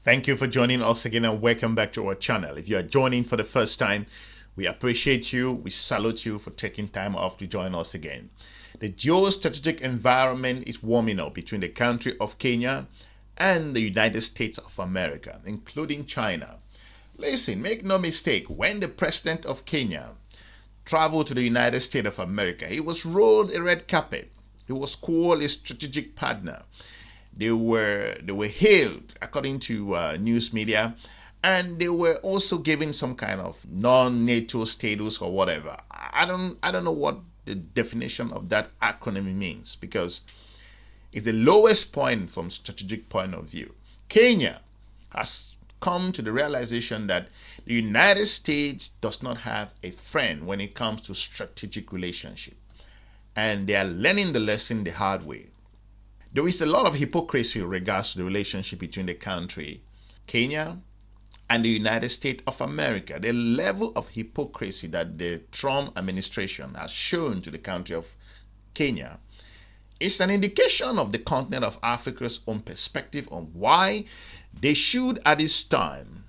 Thank you for joining us again and welcome back to our channel. If you are joining for the first time, we appreciate you. We salute you for taking time off to join us again. The geostrategic environment is warming up between the country of Kenya and the United States of America, including China. Listen, make no mistake, when the president of Kenya traveled to the United States of America, he was rolled a red carpet. He was called a strategic partner. They were hailed according to news media, and they were also given some kind of non-NATO status or whatever. I don't know what the definition of that acronym means, because it's the lowest point from strategic point of view. Kenya has come to the realization that the United States does not have a friend when it comes to strategic relationship, and they are learning the lesson the hard way. There is a lot of hypocrisy in regards to the relationship between the country, Kenya, and the United States of America. The level of hypocrisy that the Trump administration has shown to the country of Kenya is an indication of the continent of Africa's own perspective on why they should, at this time,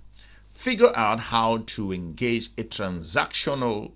figure out how to engage a transactional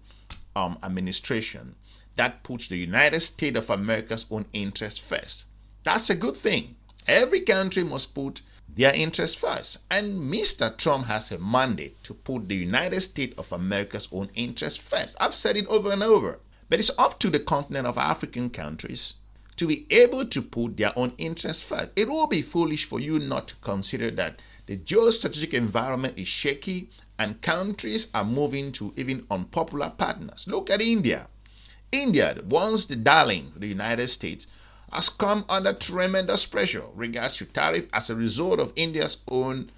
administration that puts the United States of America's own interest first. That's a good thing. Every country must put their interest first. And Mr. Trump has a mandate to put the United States of America's own interest first. I've said it over and over. But it's up to the continent of African countries to be able to put their own interest first. It will be foolish for you not to consider that the geostrategic environment is shaky and countries are moving to even unpopular partners. Look at India. India, once the darling of the United States, has come under tremendous pressure regards to tariff as a result of India's own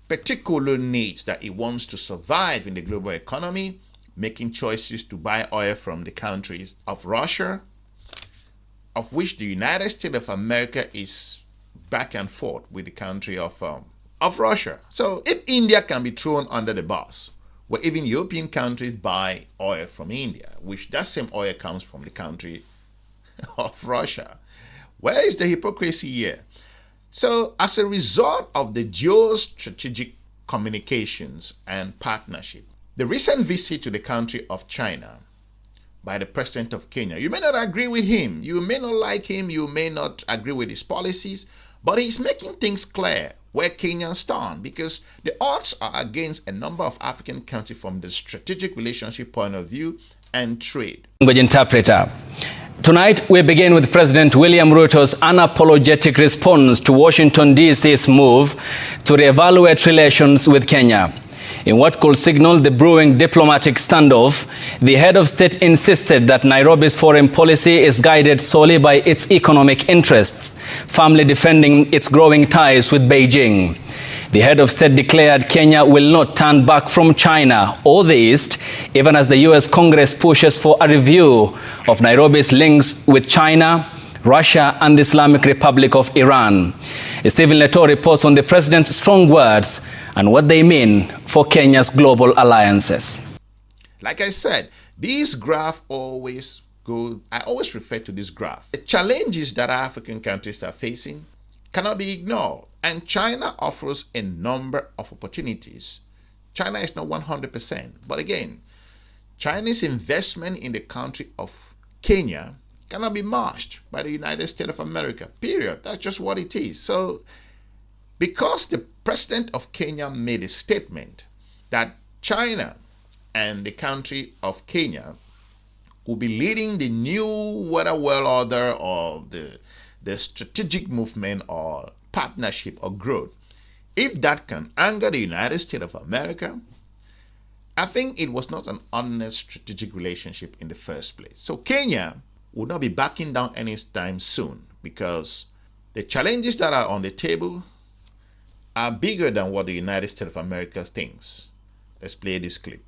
particular needs that it wants to survive in the global economy, making choices to buy oil from the countries of Russia, of which the United States of America is back and forth with the country of Russia. So if India can be thrown under the bus, where even European countries buy oil from India, which that same oil comes from the country of Russia, where is the hypocrisy here? So as a result of the geostrategic communications and partnership, the recent visit to the country of China by the president of Kenya, you may not agree with him, you may not like him, you may not agree with his policies, but he's making things clear where Kenyans stand, because the odds are against a number of African countries from the strategic relationship point of view and trade. Language interpreter. Tonight, we begin with President William Ruto's unapologetic response to Washington, D.C.'s move to reevaluate relations with Kenya. In what could signal the brewing diplomatic standoff, the head of state insisted that Nairobi's foreign policy is guided solely by its economic interests, firmly defending its growing ties with Beijing. The head of state declared Kenya will not turn back from China or the East, even as the U.S. Congress pushes for a review of Nairobi's links with China, Russia, and the Islamic Republic of Iran. Stephen Leto reports on the president's strong words and what they mean for Kenya's global alliances. Like I said, this graph always goes, I always refer to this graph. The challenges that African countries are facing cannot be ignored. And China offers a number of opportunities. China is not 100%. But again, Chinese investment in the country of Kenya cannot be matched by the United States of America, period. That's just what it is. So, because the president of Kenya made a statement that China and the country of Kenya will be leading the new weather world order or the strategic movement or partnership or growth, if that can anger the United States of America, I think it was not an honest strategic relationship in the first place. So Kenya would not be backing down anytime soon, because the challenges that are on the table are bigger than what the United States of America thinks. Let's play this clip.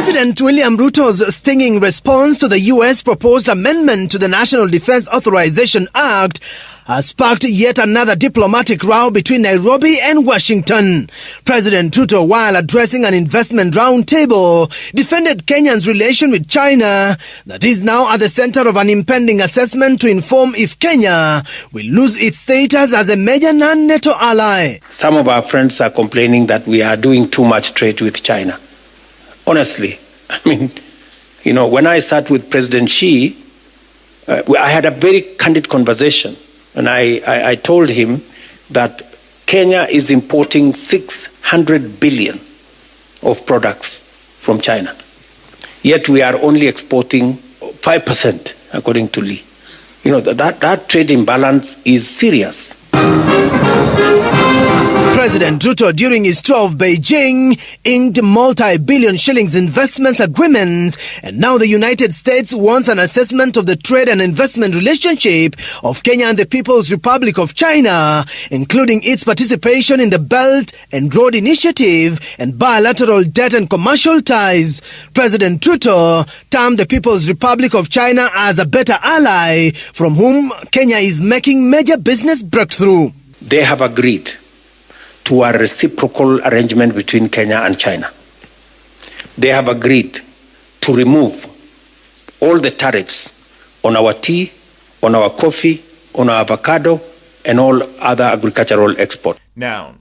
President William Ruto's stinging response to the U.S. proposed amendment to the National Defense Authorization Act has sparked yet another diplomatic row between Nairobi and Washington. President Ruto, while addressing an investment roundtable, defended Kenya's relation with China that is now at the center of an impending assessment to inform if Kenya will lose its status as a major non-NATO ally. Some of our friends are complaining that we are doing too much trade with China. Honestly, I mean, when I sat with President Xi, I had a very candid conversation. And I told him that Kenya is importing 600 billion of products from China. Yet we are only exporting 5%, according to Lee. That trade imbalance is serious. President Ruto, during his tour of Beijing, inked multi-billion shillings investments agreements, and now the United States wants an assessment of the trade and investment relationship of Kenya and the People's Republic of China, including its participation in the Belt and Road Initiative and bilateral debt and commercial ties. President Ruto termed the People's Republic of China as a better ally from whom Kenya is making major business breakthrough. They have agreed to a reciprocal arrangement between Kenya and China. They have agreed to remove all the tariffs on our tea, on our coffee, on our avocado, and all other agricultural export. Now,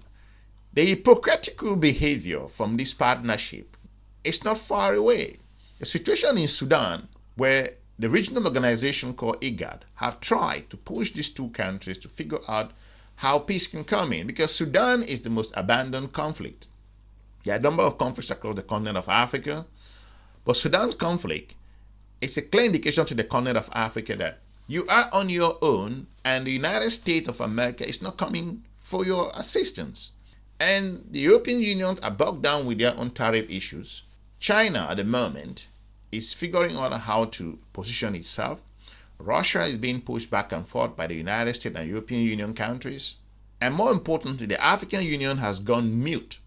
the hypocritical behavior from this partnership is not far away. The situation in Sudan, where the regional organization called IGAD have tried to push these two countries to figure out how peace can come in, because Sudan is the most abandoned conflict. There are a number of conflicts across the continent of Africa, but Sudan's conflict is a clear indication to the continent of Africa that you are on your own and the United States of America is not coming for your assistance. And the European Union are bogged down with their own tariff issues. China at the moment is figuring out how to position itself. Russia is being pushed back and forth by the United States and European Union countries. And more importantly, the African Union has gone mute.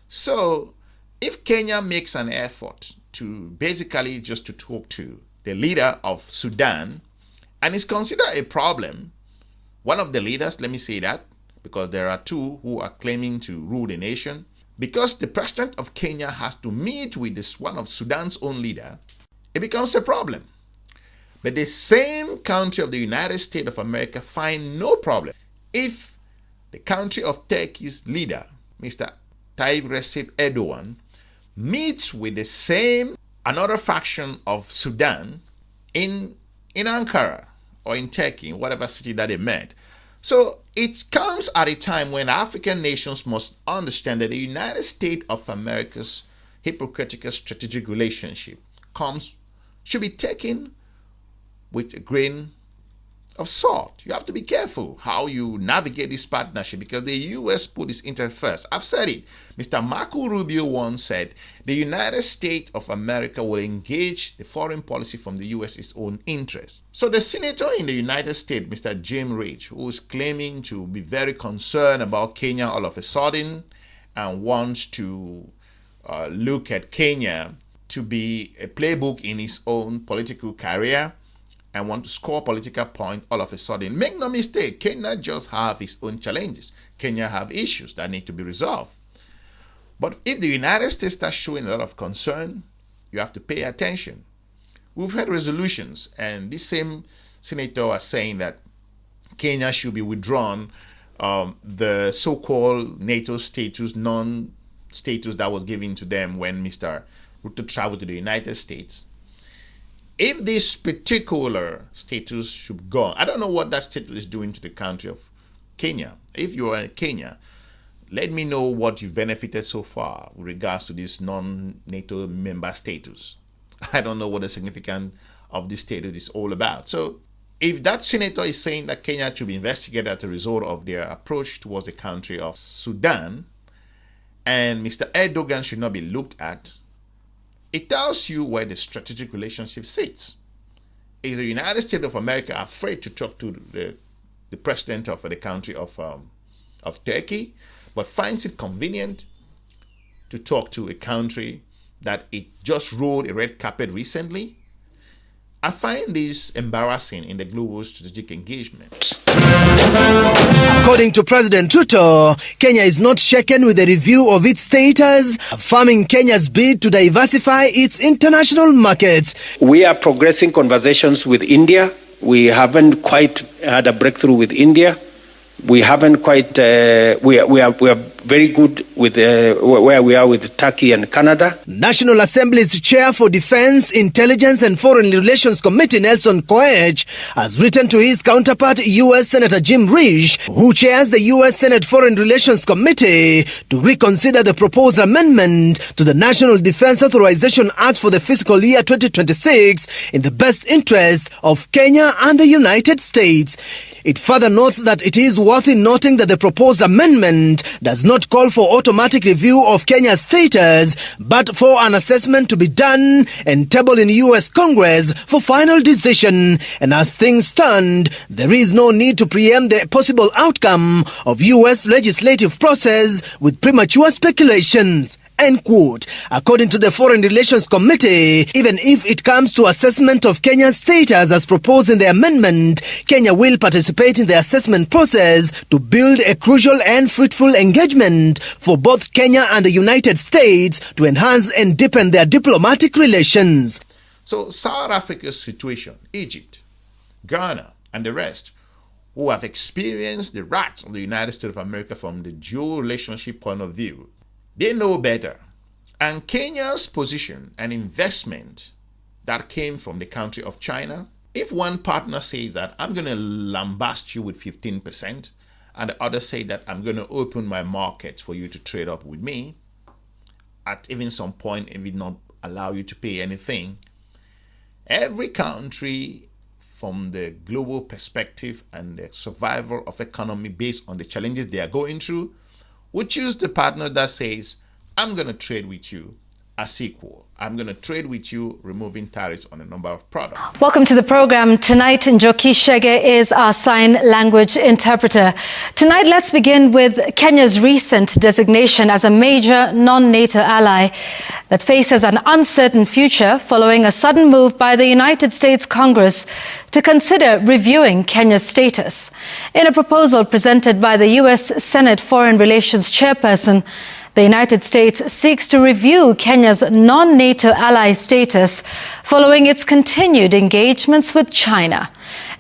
So if Kenya makes an effort to basically just to talk to the leader of Sudan, and is considered a problem, one of the leaders, let me say that, because there are two who are claiming to rule the nation, because the president of Kenya has to meet with this one of Sudan's own leader, it becomes a problem. But the same country of the United States of America find no problem if the country of Turkey's leader, Mr. Tayyip Recep Erdogan, meets with the same, another faction of Sudan in Ankara or in Turkey, in whatever city that they met. So it comes at a time when African nations must understand that the United States of America's hypocritical strategic relationship should be taken with a grain of salt. You have to be careful how you navigate this partnership because the U.S. put its interest first. I've said it. Mr. Marco Rubio once said the United States of America will engage the foreign policy from the U.S.'s own interest. So the senator in the United States, Mr. Jim Rich, who is claiming to be very concerned about Kenya all of a sudden and wants to look at Kenya to be a playbook in his own political career, and want to score political points all of a sudden. Make no mistake, Kenya just have its own challenges. Kenya have issues that need to be resolved. But if the United States starts showing a lot of concern, you have to pay attention. We've had resolutions, and this same senator was saying that Kenya should be withdrawn the so-called NATO status, non-status that was given to them when Mr. Ruto traveled to the United States. If this particular status should go, I don't know what that status is doing to the country of Kenya. If you are in Kenya, let me know what you've benefited so far with regards to this non-NATO member status. I don't know what the significance of this status is all about. So if that senator is saying that Kenya should be investigated as a result of their approach towards the country of Sudan, and Mr. Erdogan should not be looked at, it tells you where the strategic relationship sits. Is the United States of America afraid to talk to the president of the country of Turkey, but finds it convenient to talk to a country that it just rolled a red carpet recently? I find this embarrassing in the global strategic engagement. According to President Ruto, Kenya is not shaken with the review of its status, affirming Kenya's bid to diversify its international markets. We are progressing conversations with India. We haven't quite had a breakthrough with India. We haven't quite, we are very good with where we are with Turkey and Canada. National Assembly's Chair for Defense, Intelligence and Foreign Relations Committee, Nelson Koech, has written to his counterpart, U.S. Senator Jim Risch, who chairs the U.S. Senate Foreign Relations Committee, to reconsider the proposed amendment to the National Defense Authorization Act for the fiscal year 2026 in the best interest of Kenya and the United States. It further notes that it is worth noting that the proposed amendment does not call for automatic review of Kenya's status, but for an assessment to be done and tabled in U.S. Congress for final decision. And as things stand, there is no need to preempt the possible outcome of U.S. legislative process with premature speculations. End quote. According to the Foreign Relations Committee, even if it comes to assessment of Kenya's status as proposed in the amendment, Kenya will participate in the assessment process to build a crucial and fruitful engagement for both Kenya and the United States to enhance and deepen their diplomatic relations. So South Africa's situation, Egypt, Ghana, and the rest, who have experienced the wrath of the United States of America from the dual relationship point of view, they know better. And Kenya's position and investment that came from the country of China, if one partner says that I'm going to lambast you with 15%, and the other say that I'm going to open my market for you to trade up with me, at even some point, it will not allow you to pay anything. Every country, from the global perspective and the survival of economy based on the challenges they are going through, would choose the partner that says, I'm going to trade with you as equal. I'm going to trade with you, removing tariffs on a number of products. Welcome to the program. Tonight, Njoki Shege is our sign language interpreter. Tonight, let's begin with Kenya's recent designation as a major non-NATO ally that faces an uncertain future following a sudden move by the United States Congress to consider reviewing Kenya's status. In a proposal presented by the U.S. Senate Foreign Relations Chairperson, the United States seeks to review Kenya's non-NATO ally status following its continued engagements with China.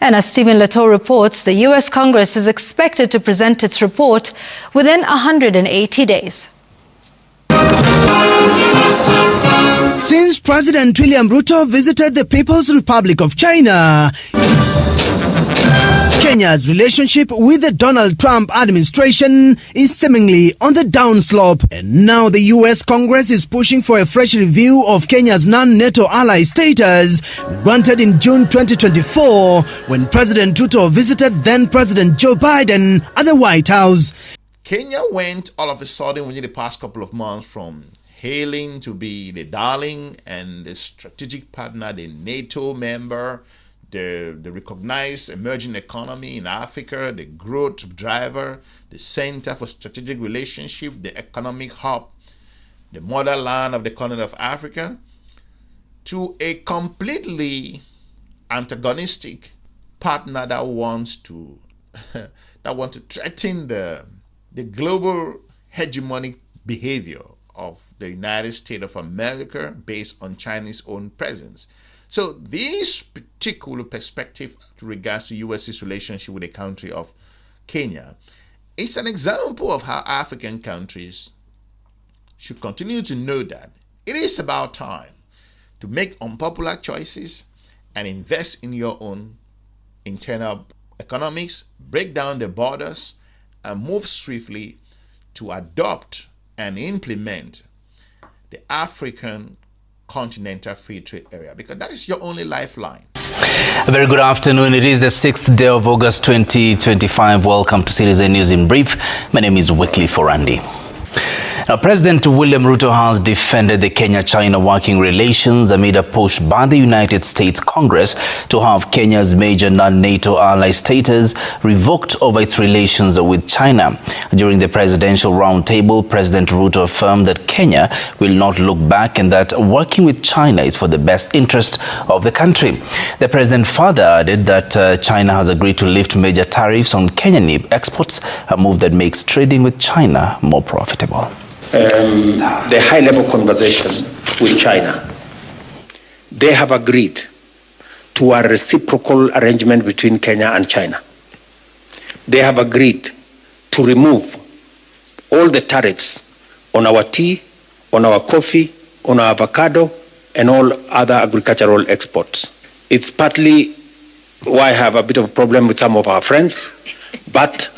And as Stephen Leto reports, the U.S. Congress is expected to present its report within 180 days. Since President William Ruto visited the People's Republic of China, Kenya's relationship with the Donald Trump administration is seemingly on the downslope. And now the U.S. Congress is pushing for a fresh review of Kenya's non-NATO ally status, granted in June 2024 when President Ruto visited then-President Joe Biden at the White House. Kenya went all of a sudden within the past couple of months from hailing to be the darling and the strategic partner, the NATO member, the recognized emerging economy in Africa, the growth driver, the center for strategic relationship, the economic hub, the motherland of the continent of Africa, to a completely antagonistic partner that wants to threaten the global hegemonic behavior of the United States of America based on China's own presence. So this particular perspective regards to U.S.'s relationship with the country of Kenya, it's an example of how African countries should continue to know that it is about time to make unpopular choices and invest in your own internal economics, break down the borders, and move swiftly to adopt and implement the African Continental Free Trade Area, because that is your only lifeline. A very good afternoon. It is the 6th day of August 2025. Welcome to Citizen News in Brief. My name is Wycliffe Orandi. Now, President William Ruto has defended the Kenya-China working relations amid a push by the United States Congress to have Kenya's major non-NATO ally status revoked over its relations with China. During the presidential roundtable, President Ruto affirmed that Kenya will not look back and that working with China is for the best interest of the country. The president further added that China has agreed to lift major tariffs on Kenyan exports, a move that makes trading with China more profitable. The high-level conversation with China, they have agreed to a reciprocal arrangement between Kenya and China. They have agreed to remove all the tariffs on our tea, on our coffee, on our avocado, and all other agricultural exports. It's partly why I have a bit of a problem with some of our friends, but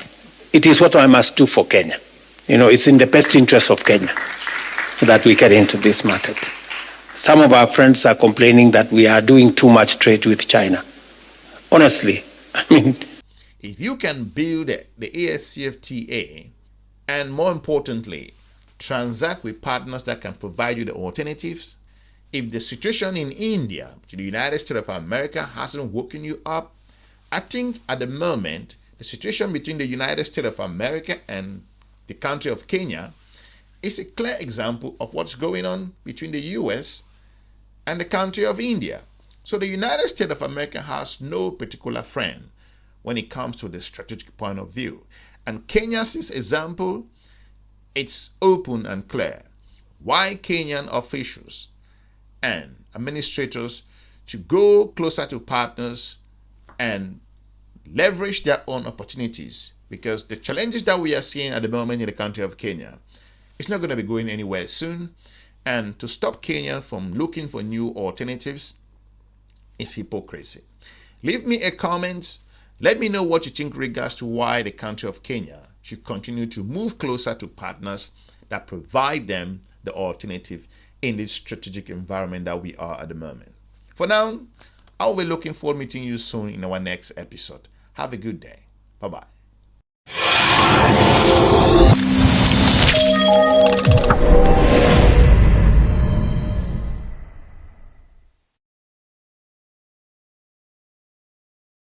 it is what I must do for Kenya. You know, it's in the best interest of Kenya that we get into this market. Some of our friends are complaining that we are doing too much trade with China. Honestly, I mean, if you can build the ASCFTA and, more importantly, transact with partners that can provide you the alternatives, if the situation in India, the United States of America, hasn't woken you up, I think at the moment, the situation between the United States of America and the country of Kenya is a clear example of what's going on between the US and the country of India. So the United States of America has no particular friend when it comes to the strategic point of view. And Kenya's example, it's open and clear why Kenyan officials and administrators should go closer to partners and leverage their own opportunities, because the challenges that we are seeing at the moment in the country of Kenya is not going to be going anywhere soon. And to stop Kenya from looking for new alternatives is hypocrisy. Leave me a comment. Let me know what you think regards to why the country of Kenya should continue to move closer to partners that provide them the alternative in this strategic environment that we are at the moment. For now, I'll be looking forward to meeting you soon in our next episode. Have a good day. Bye-bye.